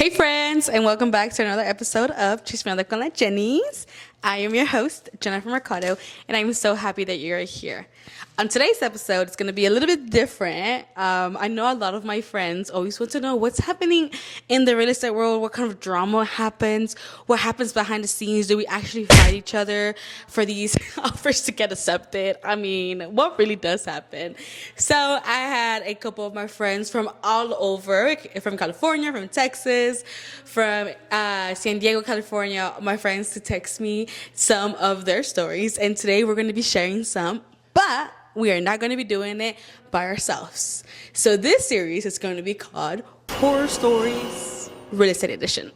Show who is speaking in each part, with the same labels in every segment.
Speaker 1: Hey friends, and welcome back to another episode of Chismeando con la Jennies. I am your host, Jennifer Mercado, and I'm so happy that you're here. On today's episode, it's going to be a little bit different. I know a lot of my friends always want to know what's happening in the real estate world, what kind of drama happens, what happens behind the scenes. Do we actually fight each other for these offers to get accepted? I mean, what really does happen? So I had a couple of my friends from all over, from California, from Texas, from San Diego, California, my friends to text me some of their stories. And today we're going to be sharing some, but we are not going to be doing it by ourselves. So this series is going to be called Horror Stories Real Estate Edition.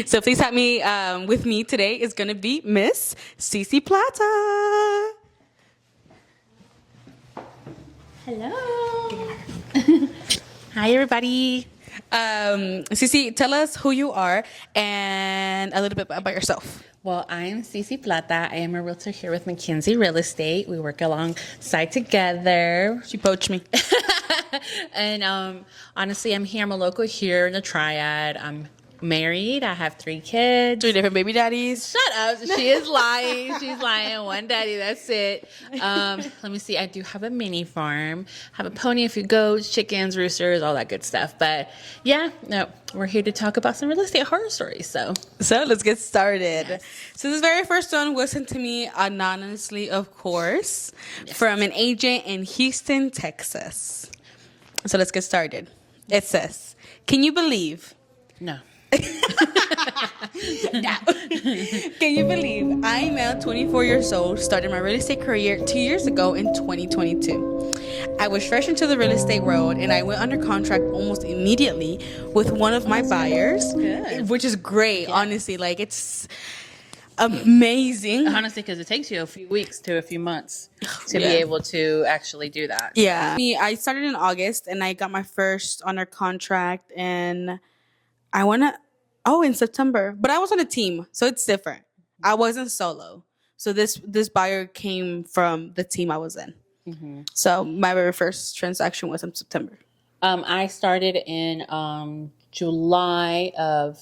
Speaker 1: So please have me with me today is going to be Miss Cici Plata.
Speaker 2: Hello.
Speaker 1: Hi, everybody. Cici, tell us who you are and a little bit about yourself.
Speaker 2: Well, I'm Cici Plata. I am a realtor here with McKinsey Real Estate. We work alongside together.
Speaker 1: She poached me.
Speaker 2: And honestly, I'm here. I'm a local here in the Triad. I'm married. I have 3 kids.
Speaker 1: 3 different baby daddies.
Speaker 2: Shut up. She is lying. She's lying. One daddy. That's it. Let me see. I do have a mini farm. Have a pony, a few goats, chickens, roosters, all that good stuff. But yeah, no, we're here to talk about some real estate horror stories. So
Speaker 1: let's get started. Yes. So this very first one was sent to me anonymously, of course, from an agent in Houston, Texas. So let's get started. It says, "Can you believe?"
Speaker 2: No.
Speaker 1: No. Can you believe I, male, 24 years old, started my real estate career 2 years ago in 2022. I was fresh into the real estate world and I went under contract almost immediately with one of my buyers, which is great, honestly. Like, it's amazing.
Speaker 2: Honestly, because it takes you a few weeks to a few months to be able to actually do that.
Speaker 1: Yeah. I started in August and I got my first under contract and in September. But I was on a team, so it's different. I wasn't solo. So this buyer came from the team I was in. Mm-hmm. So my very first transaction was in September.
Speaker 2: I started in July of...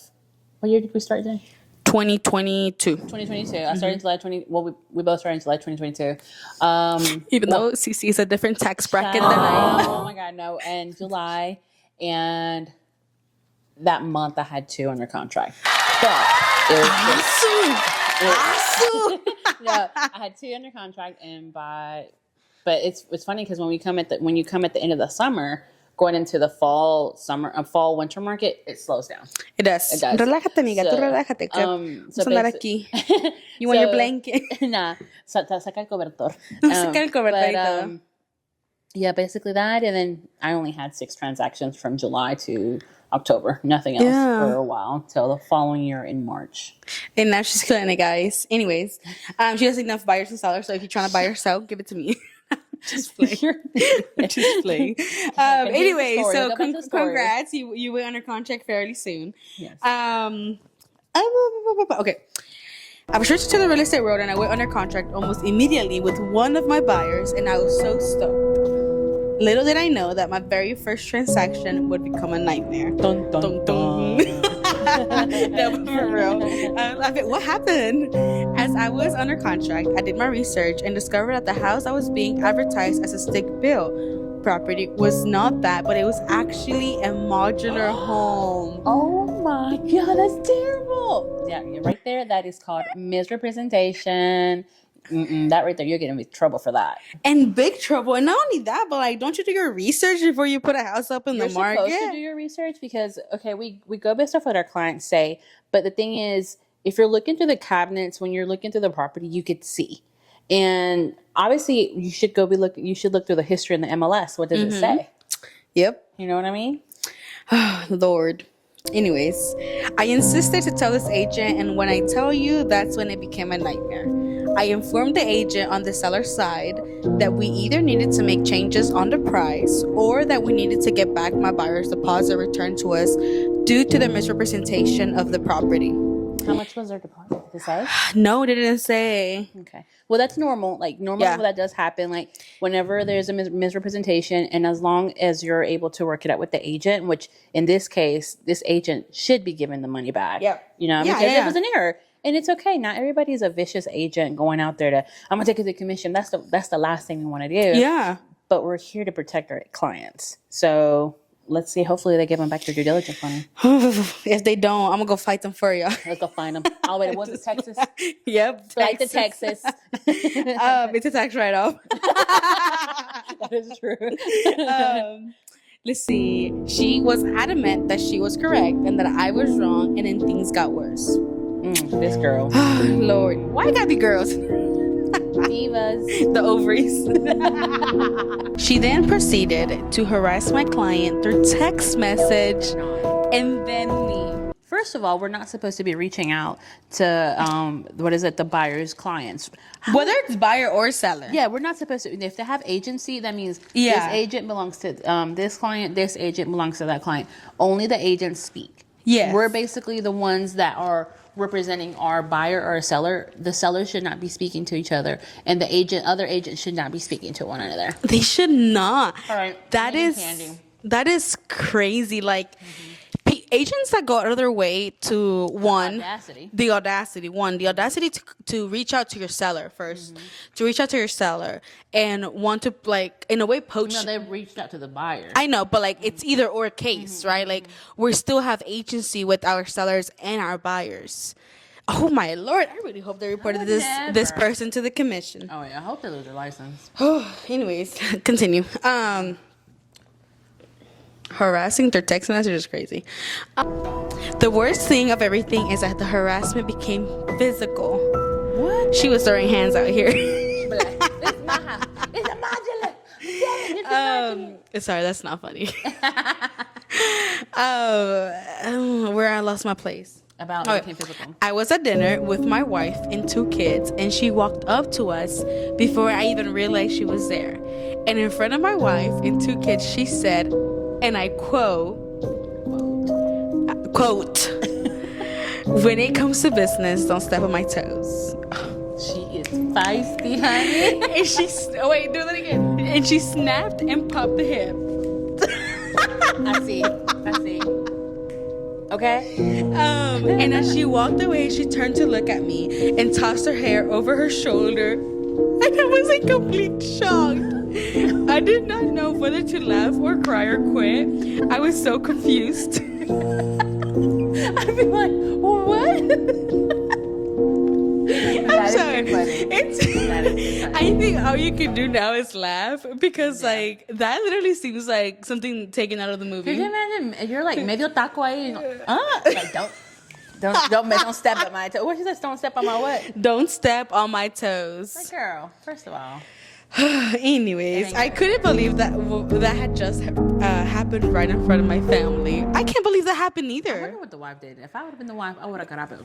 Speaker 2: What year did we start then?
Speaker 1: 2022.
Speaker 2: 2022. I started in July 20... Well, we both started in July 2022.
Speaker 1: Even though Cici is a different tax bracket than I am.
Speaker 2: Oh my God, no. And July, and... that month I had 2 under contract. But it was
Speaker 1: awesome.
Speaker 2: No, I had 2 under contract, but it's funny because when you come at the end of the summer, going into the fall winter market, it slows down.
Speaker 1: It does. Relájate, amiga. Tú relájate. Vamos a andar aquí. You want your blanket?
Speaker 2: Nah. Saca el cobertor.
Speaker 1: Saca el cobertor.
Speaker 2: Yeah, basically that, and then I only had 6 transactions from July to October, nothing else for a while till the following year in March.
Speaker 1: And now she's killing it, guys. Anyways, she has enough buyers and sellers, so if you're trying to buy or sell, give it to me. Just play. Just play. Anyway, so congrats. You went under contract fairly soon. Yes. Okay. I was switched to the real estate world and I went under contract almost immediately with one of my buyers, and I was so stoked. Little did I know that my very first transaction would become a nightmare. Dun, dun, dun. No, but for real. What happened? As I was under contract, I did my research and discovered that the house I was being advertised as a stick-built property was not that, but it was actually a modular home.
Speaker 2: Oh my God, that's terrible. Yeah, you're right there. That is called misrepresentation. That right there, you're getting in trouble for that.
Speaker 1: And big trouble. And not only that, but like, don't you do your research before you put a house up in the market?
Speaker 2: You're supposed to do your research because, okay, we go based off what our clients say. But the thing is, if you're looking through the cabinets, when you're looking through the property, you could see. And obviously, you should look through the history in the MLS. What does it say?
Speaker 1: Yep.
Speaker 2: You know what I mean?
Speaker 1: Lord. Anyways, I insisted to tell this agent, and when I tell you, that's when it became a nightmare. I informed the agent on the seller's side that we either needed to make changes on the price or that we needed to get back my buyer's deposit returned to us due to the misrepresentation of the property.
Speaker 2: How much was their deposit? Did it say?
Speaker 1: No, they didn't say.
Speaker 2: Okay. Well, that's normal. Like, normally
Speaker 1: Yeah.
Speaker 2: that does happen. Like, whenever there's a misrepresentation, and as long as you're able to work it out with the agent, which in this case, this agent should be given the money back.
Speaker 1: Yep.
Speaker 2: You know,
Speaker 1: Yeah,
Speaker 2: because
Speaker 1: yeah.
Speaker 2: it was an error. And it's okay. Not everybody's a vicious agent going out there to, I'm going to take it to commission. That's the last thing we want to do.
Speaker 1: Yeah.
Speaker 2: But we're here to protect our clients. So let's see. Hopefully they give them back their due diligence money.
Speaker 1: If they don't, I'm gonna go fight them for you.
Speaker 2: Let's go find them. All the way to was it Texas?
Speaker 1: Yep.
Speaker 2: Flight to Texas.
Speaker 1: It's a tax write-off.
Speaker 2: That is true.
Speaker 1: Let's see. She was adamant that she was correct and that I was wrong, and then things got worse.
Speaker 2: This girl.
Speaker 1: Lord, why gotta be girls?
Speaker 2: Divas.
Speaker 1: The ovaries. She then proceeded to harass my client through text message and then me.
Speaker 2: First of all, we're not supposed to be reaching out to the buyer's clients.
Speaker 1: Whether it's buyer or seller.
Speaker 2: Yeah, we're not supposed to. If they have agency, that means
Speaker 1: Yeah.
Speaker 2: this agent belongs to this client, this agent belongs to that client. Only the agents speak.
Speaker 1: Yes.
Speaker 2: We're basically the ones that are representing our buyer or seller. The seller should not be speaking to each other, and the other agents should not be speaking to one another.
Speaker 1: They should not.
Speaker 2: All right.
Speaker 1: That is crazy. Like agents that go out of their way to the audacity to reach out to your seller first, to reach out to your seller and want to, like, in a way poach.
Speaker 2: No, they've reached out to the buyer.
Speaker 1: I know, but like it's either or case, right? Like we still have agency with our sellers and our buyers. Oh my Lord, I really hope they reported this person to the commission.
Speaker 2: Oh yeah, I hope they lose their license.
Speaker 1: Anyways, continue. Harassing through text message is crazy. The worst thing of everything is that the harassment became physical.
Speaker 2: What?
Speaker 1: She was throwing hands out here.
Speaker 2: It's my house. It's immaculate. It's immaculate.
Speaker 1: Sorry, that's not funny. Where I lost my place.
Speaker 2: About it became physical.
Speaker 1: I was at dinner with my wife and 2 kids, and she walked up to us before I even realized she was there. And in front of my wife and 2 kids, she said, and I quote, "When it comes to business, don't step on my toes."
Speaker 2: She is feisty, honey.
Speaker 1: And she, wait, do that again. And she snapped and popped the hip.
Speaker 2: I see. Okay.
Speaker 1: And as she walked away, she turned to look at me and tossed her hair over her shoulder. And I was in complete shock. I did not know whether to laugh or cry or quit. I was so confused.
Speaker 2: I'd be like, what?
Speaker 1: I'm sorry. I think all you can do now is laugh because like that literally seems like something taken out of the movie.
Speaker 2: Could you imagine? You're like medio taco ahí. Like don't step at my toes. What she says? Don't step on my what?
Speaker 1: Don't step on my toes.
Speaker 2: Like, girl, first of all.
Speaker 1: Anyways, I couldn't believe that had just happened right in front of my family. I can't believe that happened
Speaker 2: I
Speaker 1: either.
Speaker 2: wonder what the wife did. If I would have been the wife, I would have got up and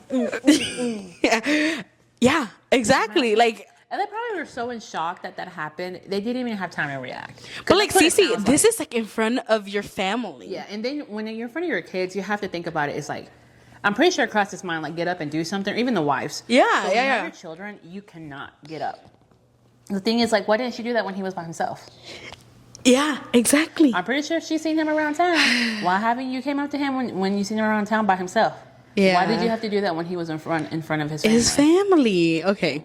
Speaker 1: Yeah, exactly. Like,
Speaker 2: and they probably were so in shock that happened. They didn't even have time to react.
Speaker 1: but like,
Speaker 2: That's what it
Speaker 1: Cici,
Speaker 2: sounds
Speaker 1: this is like in front of your family.
Speaker 2: Yeah, and then when you're in front of your kids, you have to think about it. It's like, I'm pretty sure across his mind, like, get up and do something. Or even the wives.
Speaker 1: Yeah,
Speaker 2: But when you have
Speaker 1: yeah.
Speaker 2: your children, you cannot get up. The thing is, like, why didn't she do that when he was by himself?
Speaker 1: Yeah, exactly.
Speaker 2: I'm pretty sure she's seen him around town. Why haven't you came up to him when you seen him around town by himself?
Speaker 1: Yeah.
Speaker 2: Why did you have to do that when he was in front of his family?
Speaker 1: His family. Okay.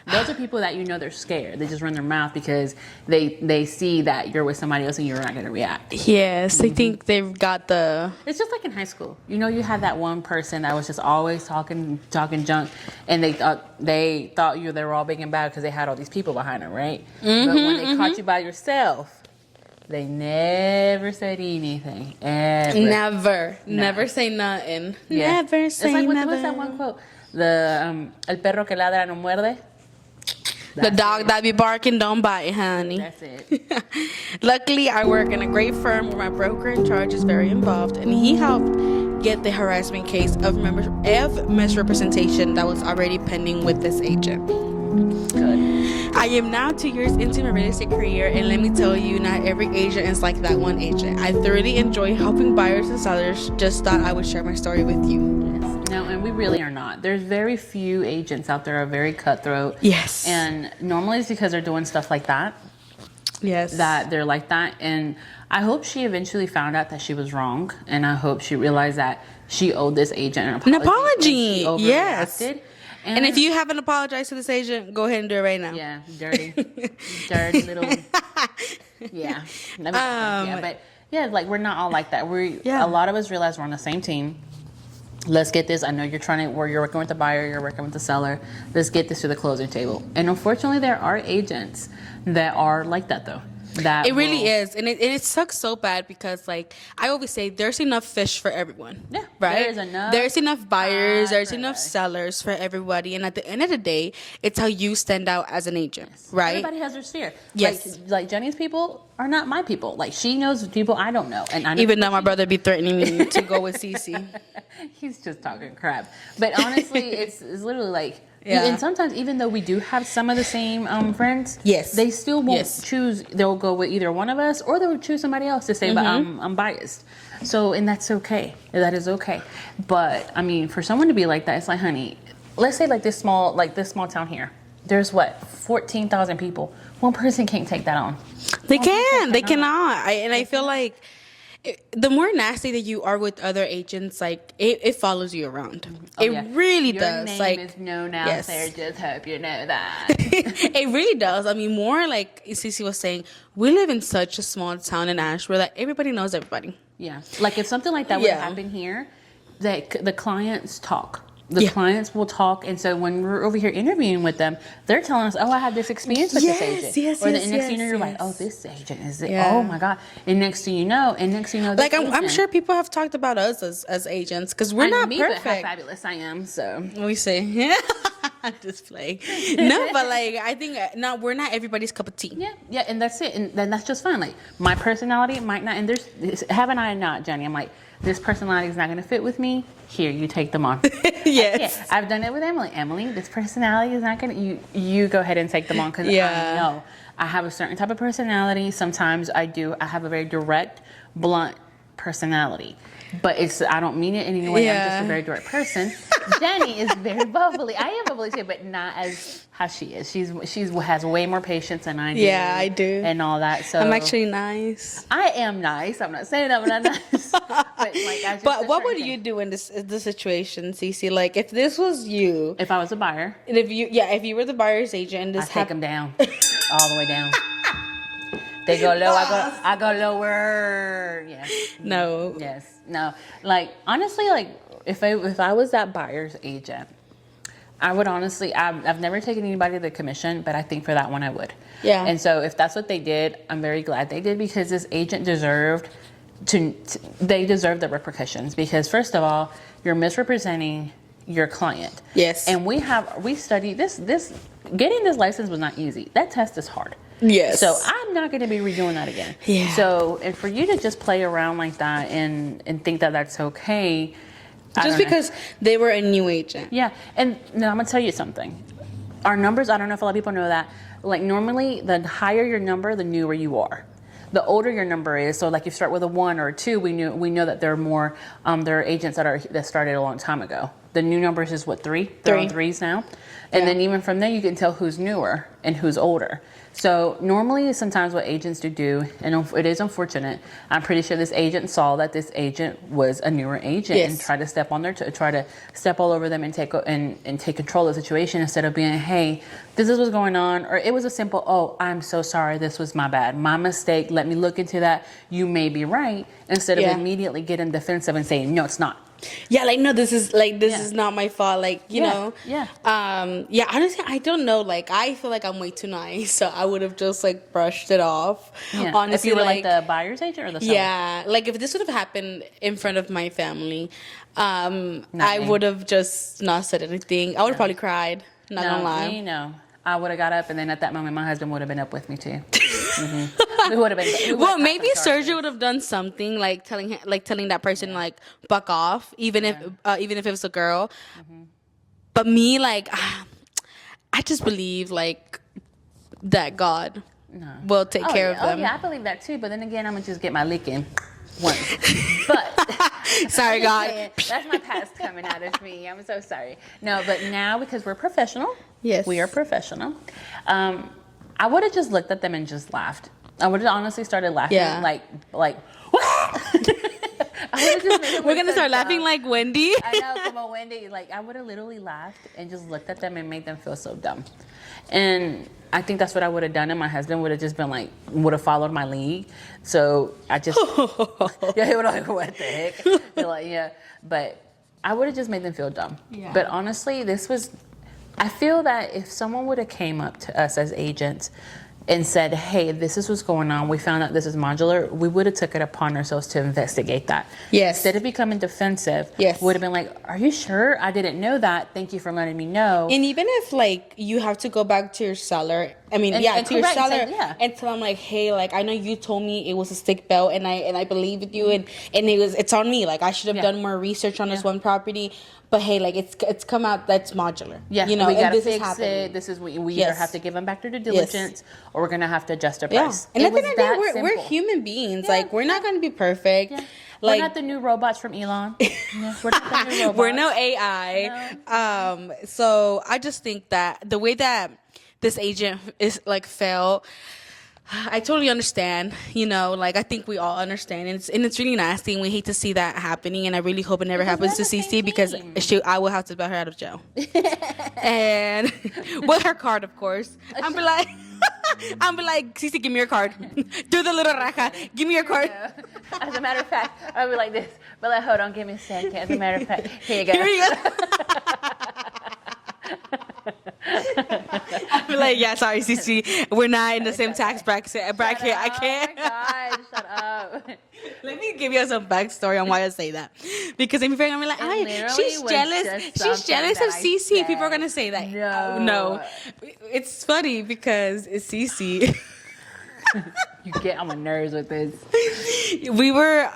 Speaker 2: Those are people that they're scared. They just run their mouth because they see that you're with somebody else and you're not going to react.
Speaker 1: Yes, they think they've got the.
Speaker 2: It's just like in high school. You know, you had that one person that was just always talking junk, and they thought they were all big and bad because they had all these people behind them, right? But when they caught you by yourself, they never said anything. Ever.
Speaker 1: Never say nothing.
Speaker 2: Yeah.
Speaker 1: Never say
Speaker 2: it's like,
Speaker 1: nothing.
Speaker 2: what's that one quote? The el perro que ladra no muerde.
Speaker 1: The dog that be barking don't bite, honey.
Speaker 2: That's it.
Speaker 1: Luckily, I work in a great firm where my broker in charge is very involved, and he helped get the harassment case of misrepresentation that was already pending with this agent.
Speaker 2: Good.
Speaker 1: I am now 2 years into my real estate career, and let me tell you, not every agent is like that one agent. I thoroughly enjoy helping buyers and sellers. Just thought I would share my story with you.
Speaker 2: Yes. No, and we really are not. There's very few agents out there are very cutthroat.
Speaker 1: Yes.
Speaker 2: And normally it's because they're doing stuff like that.
Speaker 1: Yes.
Speaker 2: That they're like that. And I hope she eventually found out that she was wrong. And I hope she realized that she owed this agent
Speaker 1: an apology.
Speaker 2: And she
Speaker 1: Yes.
Speaker 2: overreacted.
Speaker 1: And if you haven't apologized to this agent, go ahead and do it right now.
Speaker 2: Yeah, dirty little. Yeah. Yeah, but yeah, like we're not all like that. A lot of us realize we're on the same team. Let's get this. I know you're working with the buyer, you're working with the seller. Let's get this to the closing table. And unfortunately, there are agents that are like that, though. It
Speaker 1: really is, and it sucks so bad because, like I always say, there's enough fish for everyone.
Speaker 2: Yeah,
Speaker 1: right. There's enough buyers. There's enough sellers for everybody, and at the end of the day, it's how you stand out as an agent, right?
Speaker 2: Everybody has their sphere.
Speaker 1: Yes,
Speaker 2: like Jenny's people are not my people. Like she knows people I don't know, and I know
Speaker 1: even though my brother be threatening me to go with Cici.
Speaker 2: He's just talking crap. But honestly, it's literally like. Yeah. And sometimes, even though we do have some of the same friends,
Speaker 1: yes,
Speaker 2: they still won't choose. They'll go with either one of us, or they'll choose somebody else to say, "But I'm biased." So, and that's okay. That is okay. But I mean, for someone to be like that, it's like, honey, let's say like this small town here. There's 14,000 people. One person can't take that on.
Speaker 1: They cannot. I feel like. The more nasty that you are with other agents, like it follows you around. Really does.
Speaker 2: Your
Speaker 1: like
Speaker 2: name is known out there. Just hope you know that.
Speaker 1: It really does. I mean, more like Cici was saying, we live in such a small town in Asheville that everybody knows everybody.
Speaker 2: Yeah, like if something like that would happen here, that the clients talk. The clients will talk, and so when we're over here interviewing with them, they're telling us, "Oh, I had this experience with this agent." Or the next thing you know, you're like, "Oh, this agent is it? Oh my god!" And next thing you know, like
Speaker 1: I'm sure people have talked about us as agents because we're not perfect.
Speaker 2: But how fabulous I am! So
Speaker 1: we say, yeah, display. No, but like I think we're not everybody's cup of tea.
Speaker 2: Yeah, and that's it, and then that's just fine. Like my personality might not, and haven't I not, Jenny? I'm like, this personality is not going to fit with me. Here, you take them on.
Speaker 1: Yes.
Speaker 2: I've done it with Emily. Emily, this personality is not going to... You go ahead and take them on because I know I have a certain type of personality. Sometimes I have a very direct, blunt personality. But I don't mean it in any way. I'm just a very direct person. Jenny is very bubbly. I am bubbly too, but not as how she is. She has way more patience than I do.
Speaker 1: Yeah, I do.
Speaker 2: And all that. So
Speaker 1: I'm actually nice.
Speaker 2: I am nice. I'm not saying I'm not nice.
Speaker 1: But what would you do in this situation, Cici? Like if this was you,
Speaker 2: if I was a buyer,
Speaker 1: and if you were the buyer's agent, and
Speaker 2: I take them down, all the way down. They go low, I go lower. Yes.
Speaker 1: No.
Speaker 2: Yes. No. Like honestly, like if I was that buyer's agent, I would honestly. I've never taken anybody to the commission, but I think for that one I would.
Speaker 1: Yeah.
Speaker 2: And so if that's what they did, I'm very glad they did because this agent deserved they deserve the repercussions because first of all, you're misrepresenting your client.
Speaker 1: Yes.
Speaker 2: And we studied this. Getting this license was not easy. That test is hard.
Speaker 1: Yes.
Speaker 2: So I'm not going to be redoing that again.
Speaker 1: Yeah.
Speaker 2: So, and for you to just play around like that and think that that's okay.
Speaker 1: Just because they were a new agent.
Speaker 2: Yeah. And now I'm going to tell you something. Our numbers, I don't know if a lot of people know that. Like normally, the higher your number, the newer you are. The older your number is, so like you start with a 1 or a 2, we know that there are more. There are agents that started a long time ago. The new numbers is what 3? They're on 3s now, and then even from there you can tell who's newer and who's older. So normally, sometimes what agents do, and it is unfortunate. I'm pretty sure this agent saw that this agent was a newer agent and tried to step on try to step all over them and take control of the situation instead of being, hey, this is what's going on, or it was a simple, oh, I'm so sorry, this was my bad, my mistake. Let me look into that. You may be right, instead of immediately getting defensive and saying, no, it's not.
Speaker 1: Yeah, like no, this is not my fault. Like you know, honestly, I don't know. Like I feel like I'm way too nice, so I would have just like brushed it off.
Speaker 2: Yeah.
Speaker 1: Honestly,
Speaker 2: if you were like the buyer's agent or the seller?
Speaker 1: Yeah, like if this would have happened in front of my family, I would have just not said anything. I would have probably cried. Not gonna lie.
Speaker 2: You know, I would have got up, and then at that moment, my husband would have been up with me too. Mm-hmm. We would have been.
Speaker 1: Well, maybe Sergio would have done something like telling that person like buck off, even if it was a girl. Mm-hmm. But me, like, I just believe like that God will take care of them.
Speaker 2: Oh yeah, I believe that too. But then again, I'm gonna just get my licking. once. But
Speaker 1: sorry, God.
Speaker 2: saying, that's my past coming out of me. I'm so sorry. No, but now because we're professional,
Speaker 1: Yes.
Speaker 2: we are professional. I would have just looked at them and just laughed. I would have honestly started laughing,
Speaker 1: Yeah.
Speaker 2: like.
Speaker 1: We're gonna start laughing like Wendy.
Speaker 2: I know, come on, Wendy. Like, I would have literally laughed and just looked at them and made them feel so dumb. And I think that's what I would have done, and my husband would have just been like, would have followed my lead. So I just, yeah, he would have like, what the heck? You're like, yeah. But I would have just made them feel dumb.
Speaker 1: Yeah.
Speaker 2: But honestly, I feel that if someone would have came up to us as agents and said, hey, this is what's going on, we found out this is modular, we would have took it upon ourselves to investigate that.
Speaker 1: Yes.
Speaker 2: Instead of becoming defensive,
Speaker 1: yes,
Speaker 2: would have been like, are you sure? I didn't know that. Thank you for letting me know.
Speaker 1: And even if like you have to go back to your seller, to your seller and tell them like, hey, like I know you told me it was a stick belt and I believed you and it's on me. Like I should have done more research on this one property. But hey, like it's come out that's modular.
Speaker 2: Yeah,
Speaker 1: you know,
Speaker 2: we gotta
Speaker 1: this
Speaker 2: fix
Speaker 1: is
Speaker 2: it. This is we either have to give them back their due diligence or we're gonna have to adjust our price.
Speaker 1: And at the end of the day, we're human beings. Yeah. Like we're not gonna be perfect. Yeah. Like,
Speaker 2: we're not the new robots from Elon. We're not the new robots.
Speaker 1: We're no AI. No. So I just think that the way that this agent is like felt, I totally understand, you know, like I think we all understand, and it's really nasty, and we hate to see that happening, and I really hope it never happens to Cici because I will have to bail her out of jail. And with her card, of course. I'm be like, Cici, give me your card. Do the little raja. Give me your card.
Speaker 2: As a matter of fact, I'll be like this, but like, hold on, give me a second. As a matter of fact, here you go.
Speaker 1: Here you go. I'll be like, yeah, sorry, Cici, we're not in the same tax bracket. I can't.
Speaker 2: Oh my God, shut up.
Speaker 1: Let me give you some backstory on why I say that. Because if you're gonna be like, she's jealous. She's jealous of Cici. People are gonna say that. No. It's funny because it's Cici.
Speaker 2: You get on my nerves with this.
Speaker 1: We were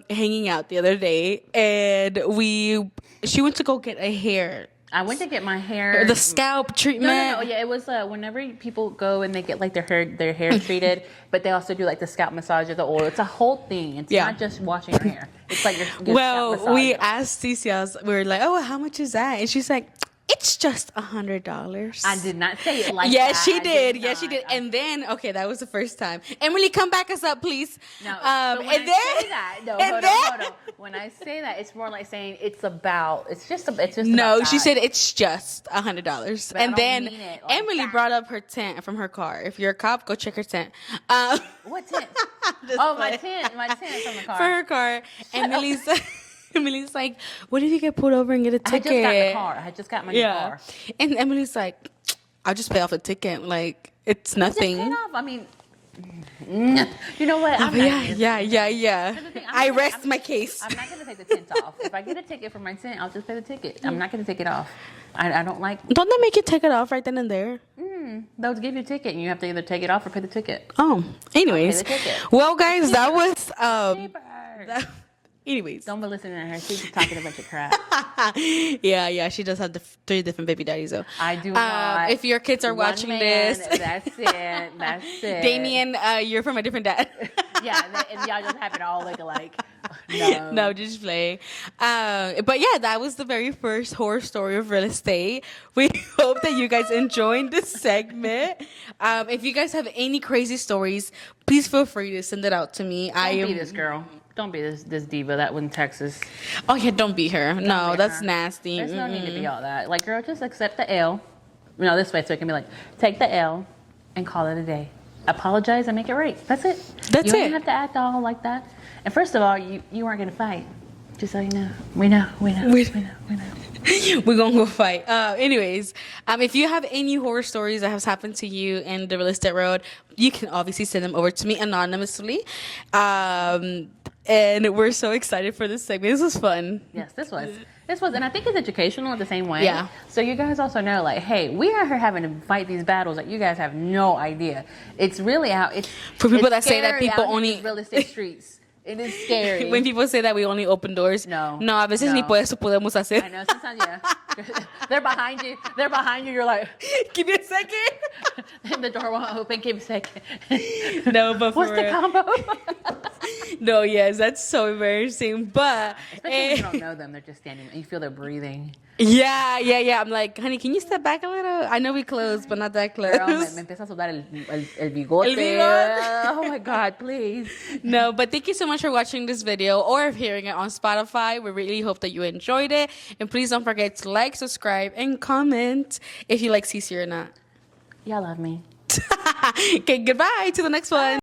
Speaker 1: hanging out the other day, and she went to go get a hair.
Speaker 2: I went to get my hair,
Speaker 1: the scalp treatment.
Speaker 2: No. Yeah, it was whenever people go and they get like their hair treated, but they also do like the scalp massage or the oil. It's a whole thing. It's not just washing your hair. It's like your scalp massage.
Speaker 1: We asked Cici, we were like, oh, how much is that? And she's like, it's just $100.
Speaker 2: I did not say it like that.
Speaker 1: Yes, she did. Yes, she did. And then, okay, that was the first time. Emily, come back us up, please.
Speaker 2: No, but when I say that, hold on. When I say that, it's more like saying it's just
Speaker 1: No,
Speaker 2: about
Speaker 1: she
Speaker 2: that.
Speaker 1: said it's just $100.
Speaker 2: But
Speaker 1: and then
Speaker 2: like
Speaker 1: Emily
Speaker 2: that.
Speaker 1: brought up her tent from her car. If you're a cop, go check her tent.
Speaker 2: What tent? My tent from the car.
Speaker 1: For her car. Emily's like, what if you get pulled over and get a ticket?
Speaker 2: I just got my new car.
Speaker 1: And Emily's like, I'll just pay off the ticket. Like, it's nothing.
Speaker 2: Just pay it off. I mean, you know what?
Speaker 1: Yeah. I rest my case.
Speaker 2: I'm not going to take the tent off. If I get a ticket for my tent, I'll just pay the ticket. I'm not going to take it off. I don't like...
Speaker 1: Don't they make you take it off right then and there?
Speaker 2: They'll give you a ticket, and you have to either take it off or pay the ticket.
Speaker 1: Oh, anyways.
Speaker 2: Pay the ticket.
Speaker 1: Well, guys, that was... Anyways.
Speaker 2: Don't be listening to her. She's talking a bunch of crap.
Speaker 1: Yeah. She does have 3 different baby daddies, though.
Speaker 2: I do not.
Speaker 1: If your kids are watching this.
Speaker 2: That's it.
Speaker 1: Damien, you're from a different dad.
Speaker 2: Yeah, and y'all just have it all look alike.
Speaker 1: No, just playing. But yeah, that was the very first horror story of real estate. We hope that you guys enjoyed this segment. If you guys have any crazy stories, please feel free to send it out to me.
Speaker 2: Don't be this girl. Don't be this diva that was in Texas.
Speaker 1: Oh yeah, don't be her. No, that's nasty.
Speaker 2: There's no need to be all that. Like, girl, just accept the L. No, this way, so it can be like, take the L and call it a day. Apologize and make it right. That's it. You don't have to act all like that. And first of all, you aren't gonna fight. Just so you know. We know. We're gonna go fight.
Speaker 1: Anyways, if you have any horror stories that has happened to you in the real estate road, you can obviously send them over to me anonymously. And we're so excited for this segment. This was fun.
Speaker 2: Yes, this was, and I think it's educational in the same way.
Speaker 1: Yeah.
Speaker 2: So you guys also know, like, hey, we are here having to fight these battles that you guys have no idea. It's really out. It's
Speaker 1: for people that say that people only
Speaker 2: real estate streets. It is scary.
Speaker 1: When people say that we only open doors.
Speaker 2: No,
Speaker 1: a veces ni por eso podemos hacer.
Speaker 2: I know, sometimes, yeah. They're behind you. You're like,
Speaker 1: give me a second.
Speaker 2: And the door won't open. Give me a second.
Speaker 1: No, but for
Speaker 2: what's the combo?
Speaker 1: No, yes, that's so embarrassing. But
Speaker 2: Especially when you don't know them, they're just standing and you feel their breathing.
Speaker 1: yeah. I'm like, honey, can you step back a little? I know we close, but not that close.
Speaker 2: Girl, me empieza a sudar el bigote.
Speaker 1: El bigote.
Speaker 2: Oh my God, please.
Speaker 1: No, but thank you so much for watching this video or hearing it on Spotify. We really hope that you enjoyed it. And please don't forget to like, subscribe, and comment if you like Cici or not.
Speaker 2: Y'all love me.
Speaker 1: Okay, goodbye. To the next one.